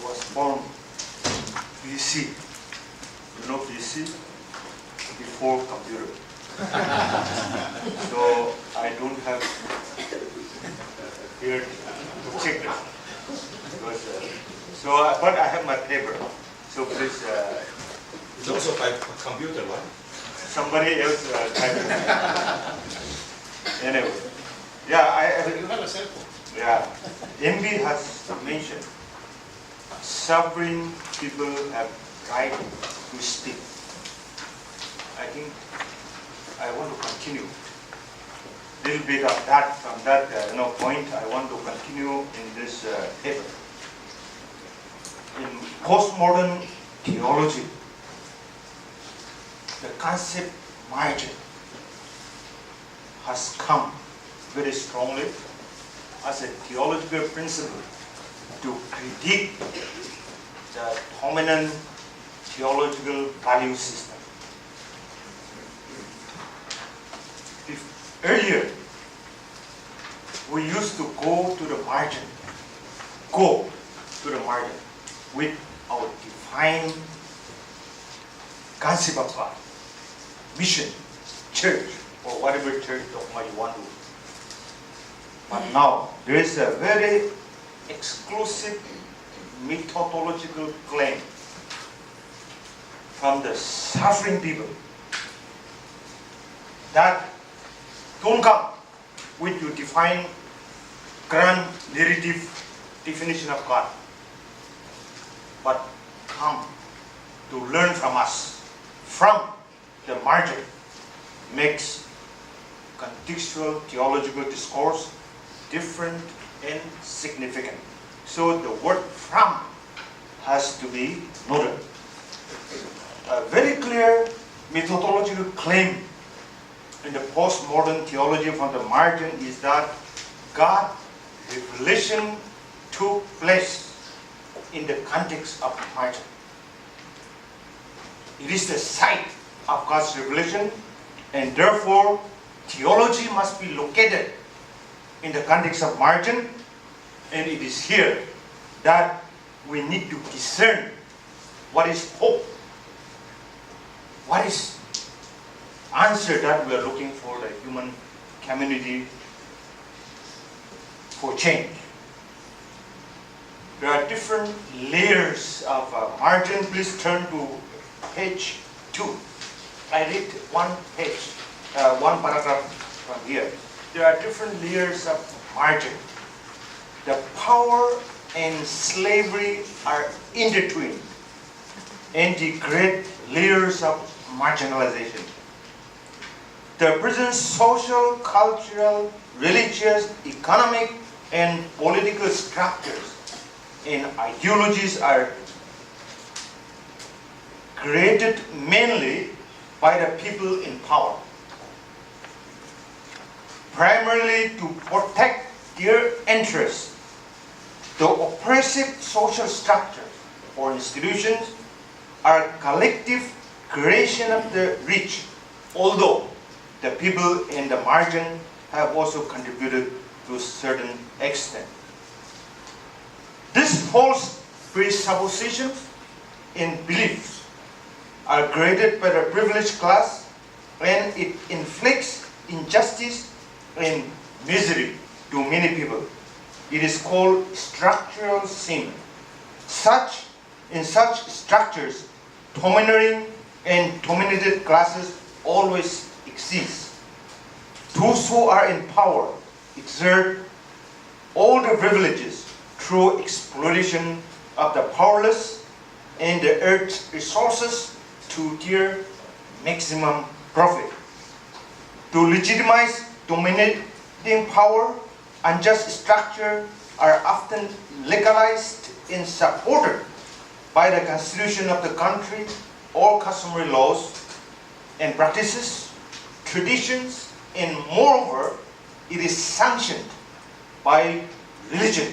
was born PC. You know PC? Before computer. So I don't have here to check it. But I have my paper. So please. It's also by computer, right? Somebody else typed it. Anyway, yeah, You have a cell phone. yeah. MB has mentioned suffering people have right to speak. I think I want to continue a little bit of that from that point. I want to continue in this paper. In postmodern theology, the concept margin has come very strongly as a theological principle to critique the dominant theological value system. If earlier we used to go to the margin with our defined concept of God, mission, church, or whatever church dogma you want to. But now there is a very exclusive methodological claim from the suffering people that don't come with your defined grand narrative definition of God, but come to learn from us, from the margin, makes contextual theological discourse different and significant. So the word "from" has to be noted. A very clear methodological claim in the postmodern theology from the margin is that God's revelation took place in the context of the margin. It is the site of God's revelation, and therefore theology must be located in the context of margin, and it is here that we need to discern what is hope, what is answer that we are looking for the human community for change. There are different layers of margin. Please turn to page 2. I read one paragraph from here. There are different layers of margin. The power and slavery are intertwined, and the great layers of marginalization. The present social, cultural, religious, economic, and political structures and ideologies are created mainly by the people in power, primarily to protect their interests. The oppressive social structures or institutions are collective creation of the rich, although the people in the margin have also contributed to a certain extent. These false presuppositions and beliefs are created by the privileged class, and it inflicts injustice and misery to many people. It is called structural sin. In such structures, domineering and dominated classes always exist. Those who are in power exert all the privileges through exploitation of the powerless and the earth's resources to their maximum profit. To legitimize dominating power, unjust structures are often legalized and supported by the constitution of the country or customary laws and practices, traditions, and moreover, it is sanctioned by religion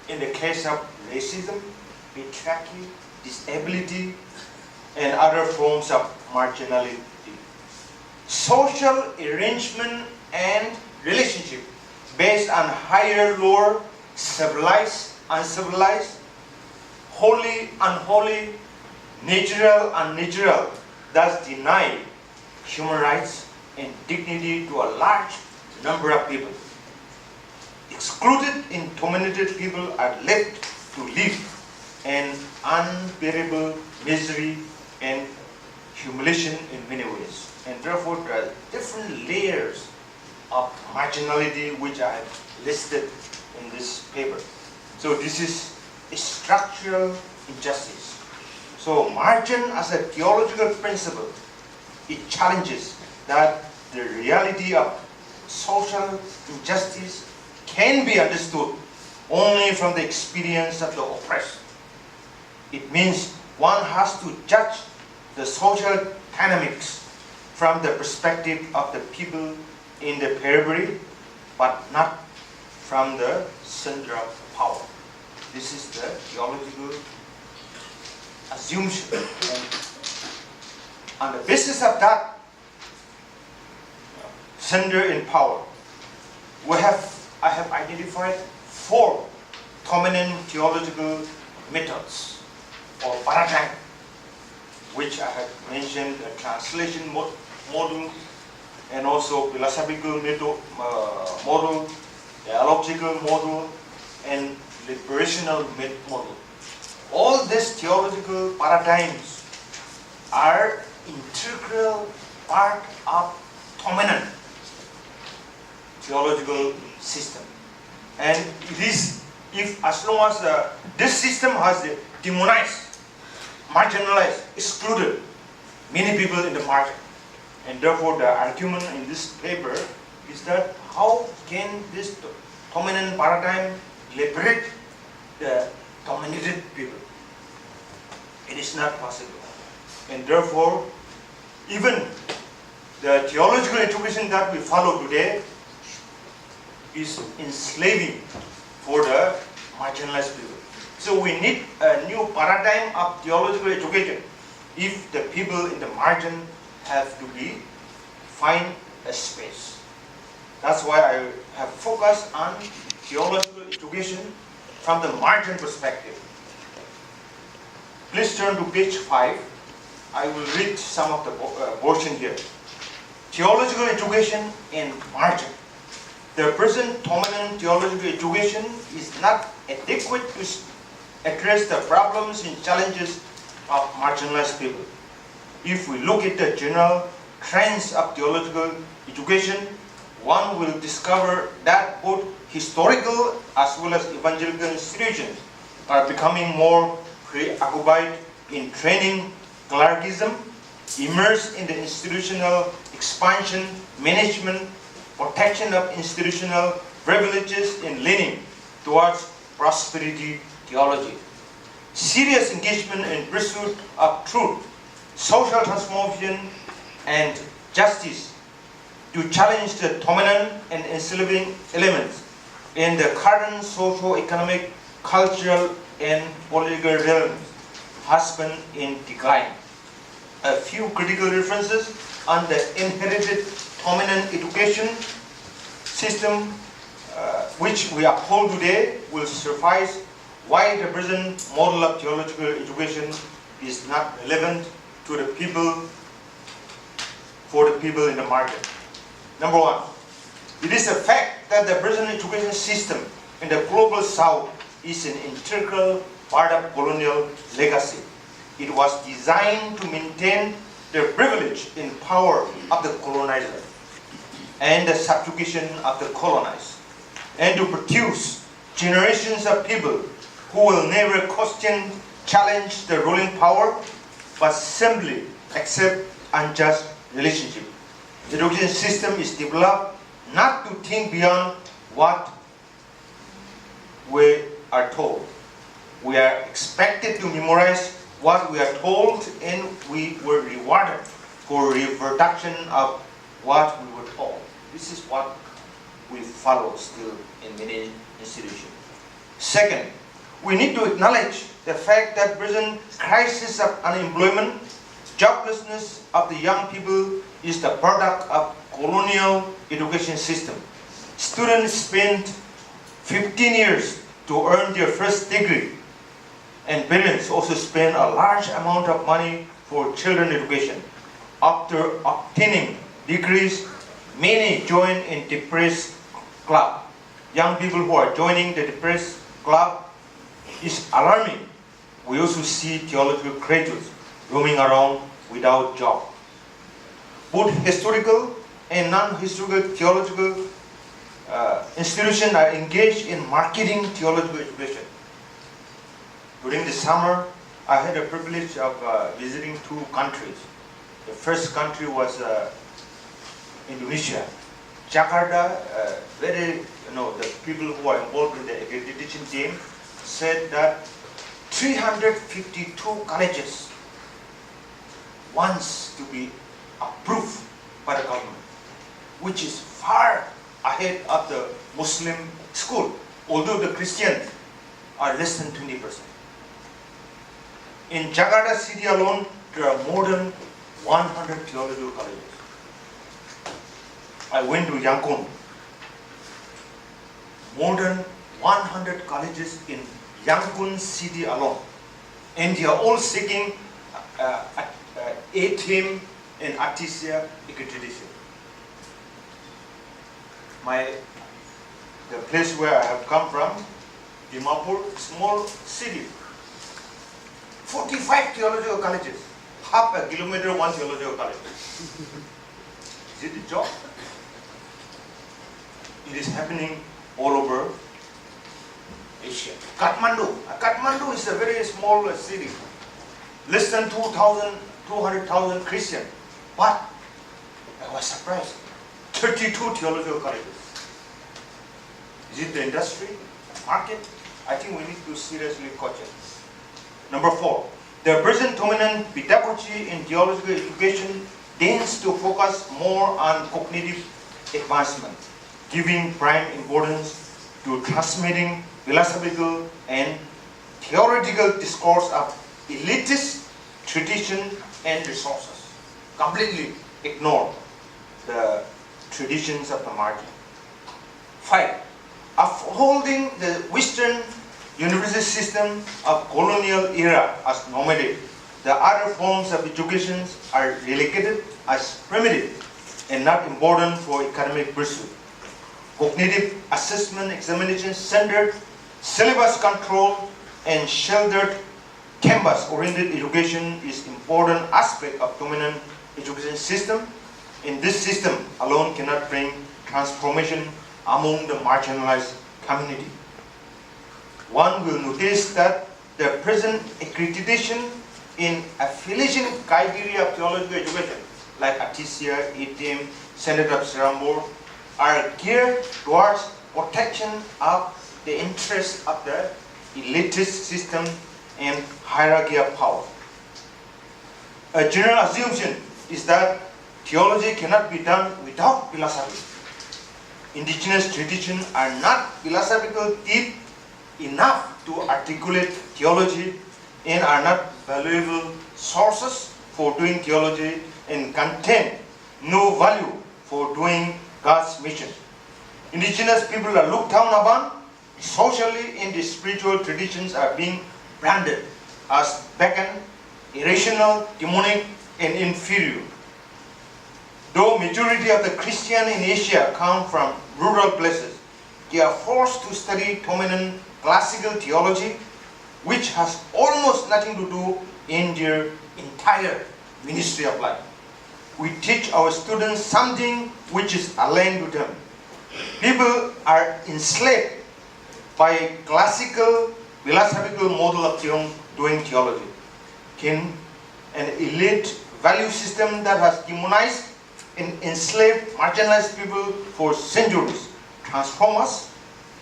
in the case of racism, patriarchy, disability, and other forms of marginality. Social arrangement and relationship based on higher, lower, civilized, uncivilized, holy, unholy, natural, unnatural, thus deny human rights and dignity to a large number of people. Excluded and dominated people are left to live in unbearable misery and humiliation in many ways. And therefore, there are different layers of marginality which I have listed in this paper. So this is a structural injustice. So margin as a theological principle, it challenges that the reality of social injustice can be understood only from the experience of the oppressed. It means one has to judge the social dynamics from the perspective of the people in the periphery, but not from the center of power. This is the theological assumption. And on the basis of that center in power, I have identified 4 dominant theological methods or paradigm, which I have mentioned: a translation model, and also philosophical model, dialogical model, and liberational model. All these theological paradigms are integral part of dominant theological system. And it is, if as long as this system has demonized, marginalized, excluded many people in the margin. And therefore the argument in this paper is that how can this dominant paradigm liberate the dominated people? It is not possible. And therefore, even the theological education that we follow today is enslaving for the marginalized people. So we need a new paradigm of theological education if the people in the margin have to find a space. That's why I have focused on theological education from the margin perspective. Please turn to page 5. I will read some of the portion here. Theological education in margin. The present dominant theological education is not adequate to address the problems and challenges of marginalized people. If we look at the general trends of theological education, one will discover that both historical as well as evangelical institutions are becoming more preoccupied in training clericism, immersed in the institutional expansion, management, protection of institutional privileges, and leaning towards prosperity theology. Serious engagement in pursuit of truth, social transformation, and justice to challenge the dominant and enslaving elements in the current socio-economic, cultural, and political realms has been in decline. A few critical references on the inherited dominant education system which we uphold today will suffice why the present model of theological education is not relevant to the people, for the people in the market. Number 1, it is a fact that the present education system in the global south is an integral part of colonial legacy. It was designed to maintain the privilege and power of the colonizer and the subjugation of the colonized, and to produce generations of people who will never question, challenge the ruling power, but simply accept unjust relationship. The education system is developed not to think beyond what we are told. We are expected to memorize what we are told, and we were rewarded for reproduction of what we were told. This is what we follow still in many institutions. Second, we need to acknowledge the fact that present crisis of unemployment, joblessness of the young people is the product of colonial education system. Students spend 15 years to earn their first degree, and parents also spend a large amount of money for children education. After obtaining degrees, many join in depressed club. Young people who are joining the depressed club is alarming. We also see theological graduates roaming around without job. Both historical and non-historical theological institutions are engaged in marketing theological education. During the summer, I had the privilege of visiting 2 countries. The first country was Indonesia. Jakarta, the people who are involved in the accreditation team said that 352 colleges wants to be approved by the government, which is far ahead of the Muslim school, although the Christians are less than 20%. In Jakarta city alone, there are more than 100 theological colleges. I went to Yangon. More than 100 colleges in Yangon city alone. And they are all seeking ATM and Artesia accreditation. The place where I have come from, Dimapur, small city. 45 theological colleges. Half a kilometer, 1 theological college. Is it a job? It is happening all over Asia. Kathmandu is a very small city. Less than 200,000 Christians. But I was surprised. 32 theological colleges. Is it the industry, market? I think we need to seriously caution. Number 4, the present dominant pedagogy in theological education tends to focus more on cognitive advancement, giving prime importance to transmitting philosophical and theoretical discourse of elitist tradition and resources. Completely ignore the traditions of the margin. 5, upholding the Western university system of colonial era as normative, the other forms of education are relegated as primitive and not important for academic pursuit. Cognitive assessment examination centered, syllabus control, and sheltered campus-oriented education is important aspect of dominant education system. In this system alone cannot bring transformation among the marginalized community. One will notice that the present accreditation in affiliation criteria of theological education, like Artesia, ATM, Senate of Srambur, are geared towards protection of the interests of the elitist system and hierarchy of power. A general assumption is that theology cannot be done without philosophy. Indigenous traditions are not philosophical deep enough to articulate theology and are not valuable sources for doing theology and contain no value for doing God's mission. Indigenous people are looked down upon. Socially, and the spiritual traditions are being branded as pagan, irrational, demonic, and inferior. Though majority of the Christians in Asia come from rural places, they are forced to study dominant classical theology, which has almost nothing to do in their entire ministry of life. We teach our students something which is alien to them. People are enslaved by classical philosophical model of doing theology. Can an elite value system that has demonized and enslaved marginalized people for centuries transform us?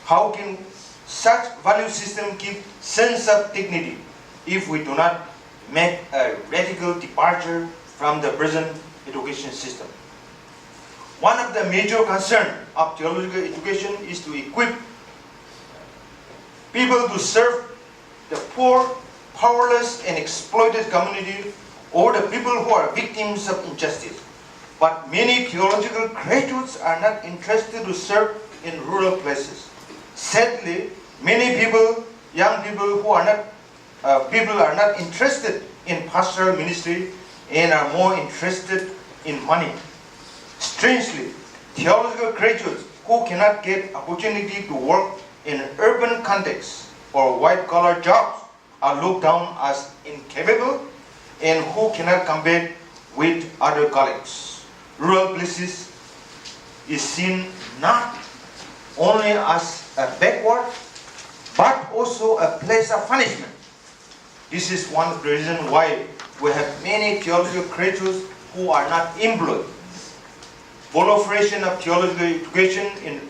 How can such value system keep sense of dignity if we do not make a radical departure from the present education system? One of the major concerns of theological education is to equip people to serve the poor, powerless, and exploited community, or the people who are victims of injustice. But many theological graduates are not interested to serve in rural places. Sadly, many people, young people who are not people are not interested in pastoral ministry and are more interested in money. Strangely, theological graduates who cannot get opportunity to work in an urban context or white-collar jobs are looked down as incapable and who cannot compete with other colleagues. Rural places is seen not only as a backward, but also a place of punishment. This is one of the reasons why we have many theological graduates who are not employed. Proliferation of theological education in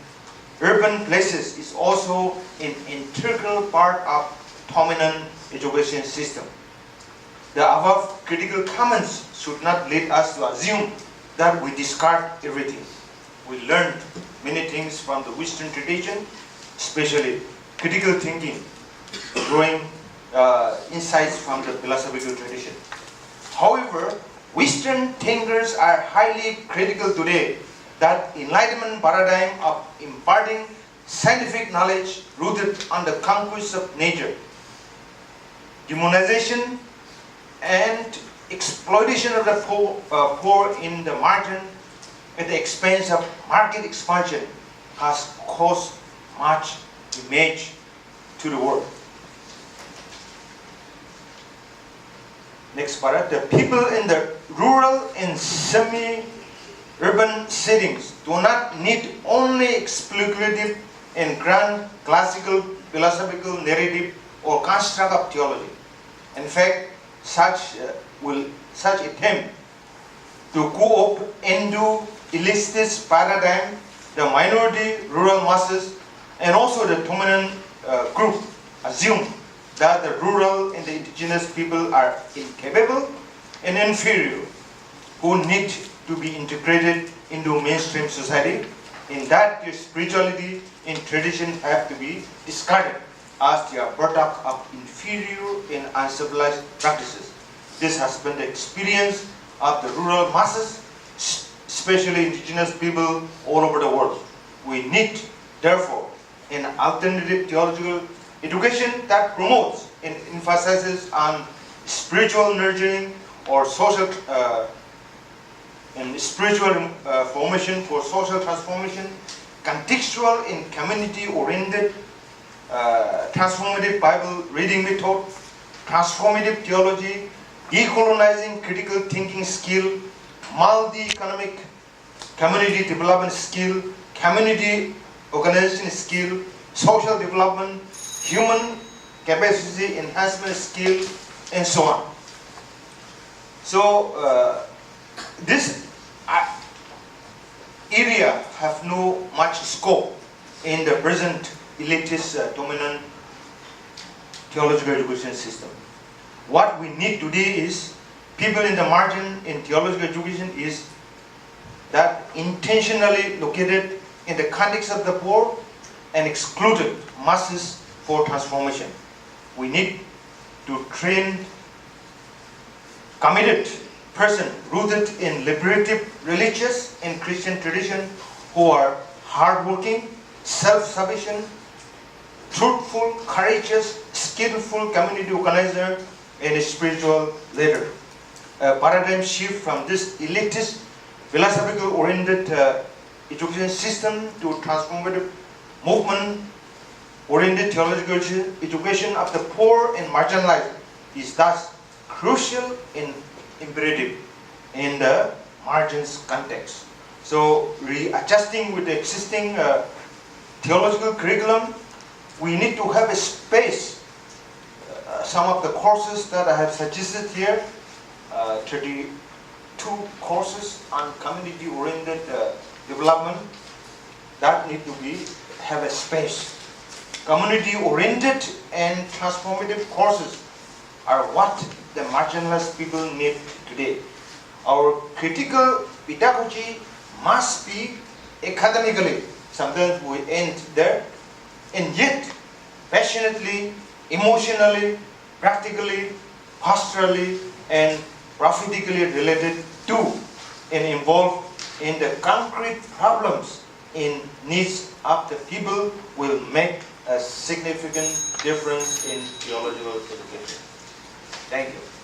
urban places is also an integral part of dominant education system. The above critical comments should not lead us to assume that we discard everything. We learned many things from the Western tradition, especially critical thinking, drawing insights from the philosophical tradition. However, Western thinkers are highly critical today that Enlightenment paradigm of imparting scientific knowledge rooted on the conquest of nature, demonization and exploitation of the poor in the margin at the expense of market expansion has caused much damage to the world. Next para, the people in the rural and semi-urban settings do not need only explicit and grand classical philosophical narrative or construct of theology. In fact, such attempt to co-opt into elitist paradigm the minority rural masses and also the dominant group assume that the rural and the indigenous people are incapable and inferior, who need to be integrated into mainstream society, in that their spirituality and tradition have to be discarded as they are product of inferior and uncivilized practices. This has been the experience of the rural masses, especially indigenous people all over the world. We need, therefore, an alternative theological education that promotes and emphasizes on spiritual nurturing or social and spiritual formation for social transformation, contextual and community-oriented transformative Bible reading method, transformative theology, decolonizing critical thinking skill, multi-economic community development skill, community organization skill, social development, human capacity enhancement skill, and so on. So this area have no much scope in the present elitist dominant theological education system. What we need today is people in the margin in theological education is that intentionally located in the context of the poor and excluded masses for transformation. We need to train committed person rooted in liberative religious and Christian tradition who are hardworking, self-sufficient, truthful, courageous, skillful community organizer and a spiritual leader. A paradigm shift from this elitist, philosophical oriented education system to transformative movement oriented theological education of the poor and marginalized is thus crucial and imperative in the margins context. So readjusting with the existing theological curriculum, we need to have a space. Some of the courses that I have suggested here, 32 courses on community-oriented development, that need to have a space. Community-oriented and transformative courses are what the marginalized people need today. Our critical pedagogy must be academically, sometimes we end there, and yet passionately, emotionally, practically, pastorally, and prophetically related to and involved in the concrete problems and needs of the people will make a significant difference in theological education. Thank you.